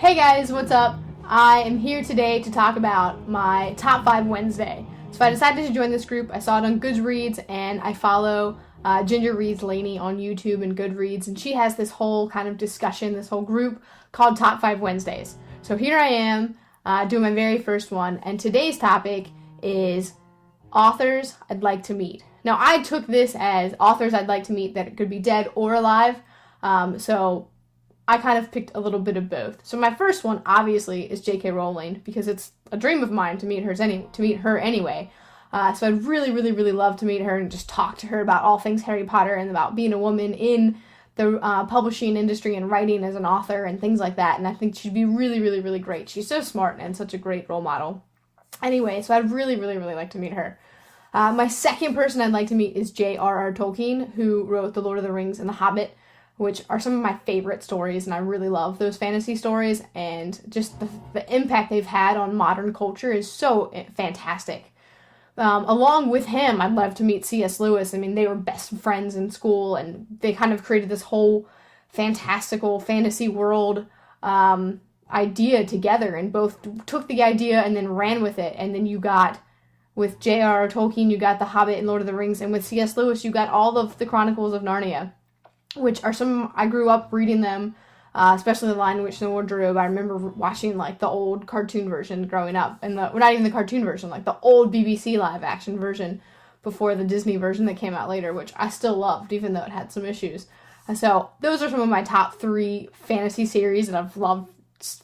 Hey guys, what's up? I am here today to talk about my Top 5 Wednesday. So I decided to join this group. I saw it on Goodreads, and I follow Ginger Reads Laney on YouTube and Goodreads, and she has this whole kind of discussion, this whole group called Top 5 Wednesdays. So here I am doing my very first one, and today's topic is authors I'd like to meet. Now I took this as authors I'd like to meet that could be dead or alive, so I kind of picked a little bit of both. So my first one, obviously, is J.K. Rowling, because it's a dream of mine to meet her anyway. So I'd really love to meet her and just talk to her about all things Harry Potter and about being a woman in the publishing industry and writing as an author and things like that. And I think she'd be really great. She's so smart and such a great role model. Anyway, so I'd really like to meet her. My second person I'd like to meet is J.R.R. Tolkien, who wrote The Lord of the Rings and The Hobbit, which are some of my favorite stories, and I really love those fantasy stories, and just the impact they've had on modern culture is so fantastic. Along with him, I'd love to meet C.S. Lewis. I mean, they were best friends in school, and they kind of created this whole fantastical fantasy world idea together, and both took the idea and then ran with it. And then you got, with J.R.R. Tolkien, you got The Hobbit and Lord of the Rings, and with C.S. Lewis, you got all of the Chronicles of Narnia, which are some, I grew up reading them, especially The Lion, the Witch, and the Wardrobe. I remember watching, like, the old cartoon version growing up, and well, not even the cartoon version, like, the old BBC live-action version before the Disney version that came out later, which I still loved, even though it had some issues. And so, those are some of my top 3 fantasy series that I've loved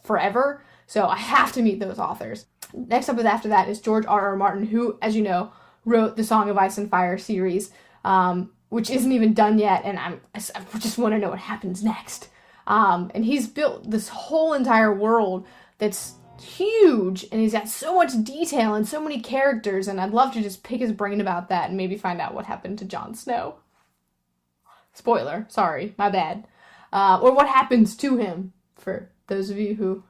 forever, so I have to meet those authors. Next up after that is George R.R. Martin, who, as you know, wrote the Song of Ice and Fire series, which isn't even done yet, and I just want to know what happens next. And he's built this whole entire world that's huge, and he's got so much detail and so many characters, and I'd love to just pick his brain about that and maybe find out what happened to Jon Snow. Spoiler, sorry, my bad. Or what happens to him, for those of you who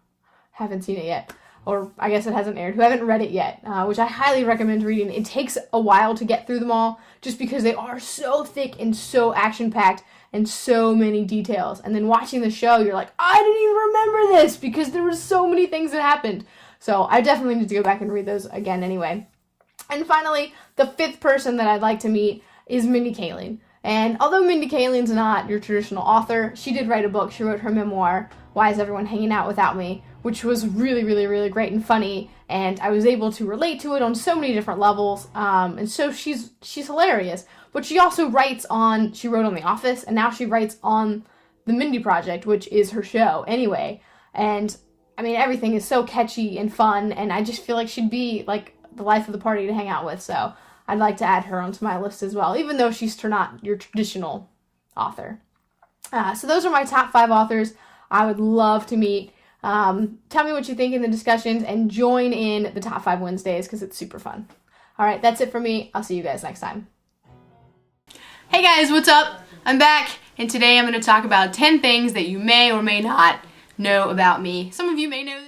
haven't seen it yet. Or I guess it hasn't aired, who haven't read it yet, which I highly recommend reading. It takes a while to get through them all, just because they are so thick and so action-packed and so many details. And then watching the show, you're like, I didn't even remember this, because there were so many things that happened. So I definitely need to go back and read those again anyway. And finally, the 5th person that I'd like to meet is Mindy Kaling. And although Mindy Kaling's not your traditional author, she did write a book. She wrote her memoir, Why Is Everyone Hanging Out Without Me?, which was really great and funny, and I was able to relate to it on so many different levels, and so she's hilarious. But she also she wrote on The Office, and now she writes on The Mindy Project, which is her show anyway, and I mean, everything is so catchy and fun, and I just feel like she'd be like the life of the party to hang out with, so I'd like to add her onto my list as well, even though she's not your traditional author. So those are my top 5 authors I would love to meet. Tell me what you think in the discussions, and join in the Top 5 Wednesdays, because it's super fun. Alright, that's it for me. I'll see you guys next time. Hey guys, what's up? I'm back, and today I'm going to talk about 10 things that you may or may not know about me. Some of you may know